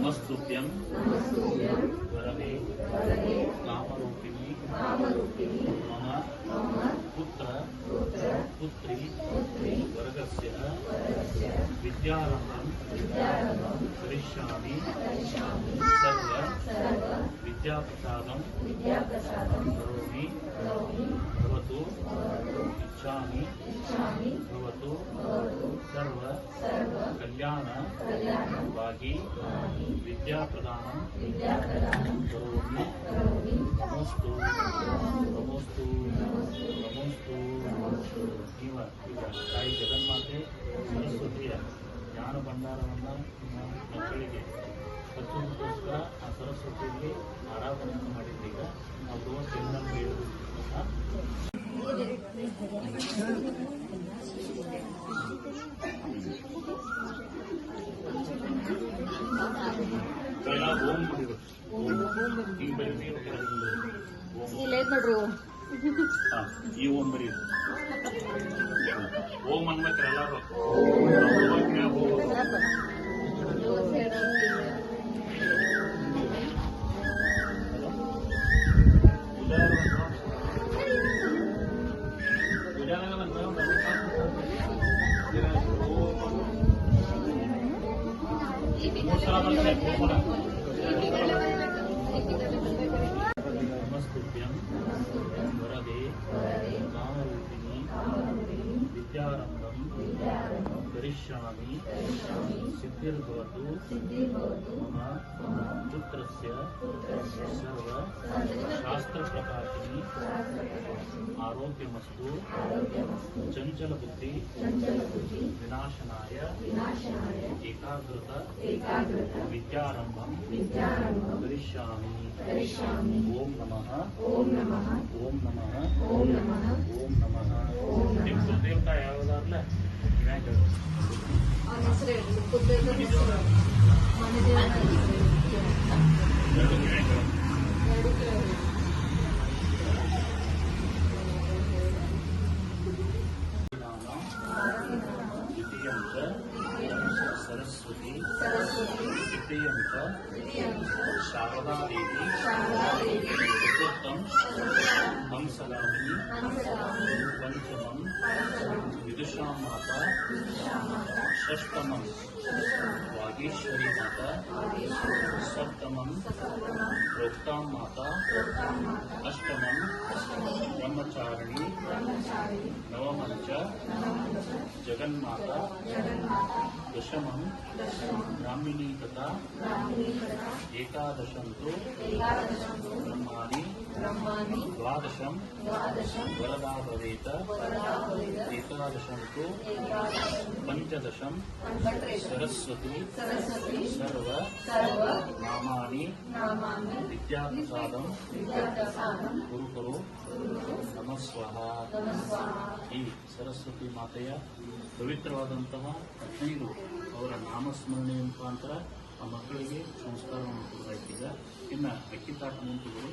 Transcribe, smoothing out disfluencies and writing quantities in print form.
ನಮಸ್ತುಭ್ಯಂ ವರದೆ ಕಾಮರೂಪಿಣಿ ಮಮ ಪುತ್ರ ಪುತ್ರಿ ವರ್ಗಸ್ಯ ವಿದ್ಯಾರಂಭಂ ಕರಿಷ್ಯಾಮಿ ಸರ್ವ ವಿದ್ಯಾಪ್ರಸಾದಂ ಕರೋಮಿ ಭವತು ಇಚ್ಛಾಮಿ ಭವತು ಸರ್ವ ಕಲ್ಯಾಣವಾಗಿ ವಿದ್ಯಾಪ್ರದಾನಂ ಕರೋಮಿ ನಮೋಸ್ತು ನಮೋಸ್ತು ನಮೋಸ್ತು. ಇವ ತಾಯಿ ಜಗನ್ಮಾತೆ ಸರಸ್ವತಿಯ ಜ್ಞಾನ ಭಂಡಾರವನ್ನು ನಿಮ್ಮ ಮಕ್ಕಳಿಗೆ ಹಚ್ಚುವುದಕ್ಕೋಸ್ಕರ ಆ ಸರಸ್ವತಿಯಲ್ಲಿ ಆರಾಧನೆಯನ್ನು ಮಾಡಿದ್ದೀಗ ನಾವು ಎಲ್ಲರೂ ಹೇಳುವುದು ಈ ಓಂ ಬರೀ ಓಂ ಅನ್ಬೇಕ್ರೆ ಎಲ್ಲರೂ ನಮಸ್ತುಭ್ಯಂ ವರದೆ ಕಾಮರೂಪಿಣಿ ವಿದ್ಯಾರಂಭಂ ಕರಿಷ್ಯಾಮಿ ಸಿದ್ಧಿರ್ಭವತು ಮಮ ಪುತ್ರಸ್ಯ ಸರ್ವ ಶಾಸ್ತ್ರಪ್ರಕಾಶಿನಿ ಆರೋಗ್ಯಮಸ್ತು ಚಂಚಲಬುದ್ಧಿ ವಿನಾಶನಾಯ ಏಕಾಗ್ರತ ವಿದ್ಯಾರಂಭಂ ಕರಿಷ್ಯಾಮಿ. ಓಂ ನಮಃ ಓಂ ನಮಃ ಓಂ ನಮಃ ಓಂ ನಮಃ ಓಂ ನಮಃ. ನಿಮ್ಮ ಕುಲದೇವತಾ ಯಾವುದಾರಲ್ಲ सरस्वती द्वितीयं च शारदा देवी चतुर्थं हंसगामिनी पंचमं विदुषा माता षष्ठमं वागीश्वरी माता सप्तमं प्रोक्ता माता अष्टमं ब्रह्मचारिणी नवमं च जगन्माता दशमं ब्राह्मिणी तथा एकादशं तु ब्रह्माणि द्वादशं वरदा भवेत एकादशं तु पंचदशं सरस्वती सर्व नामानि विद्याप्रसादं कुरु कुरु नमः स्वाहा. ಈ ಸರಸ್ವತಿ ಮಾತೆಯ ಪವಿತ್ರವಾದಂತಹ 15 ಅವರ ನಾಮಸ್ಮರಣೆಯ ಮುಖಾಂತರ ಆ ಮಕ್ಕಳಿಗೆ ಸಂಸ್ಕಾರವನ್ನು ಕೊಡಲಾಯ್ತೀಗ. ಇನ್ನು ಅಕ್ಕಿ ತಾಟ ನಿಂತುಗಳು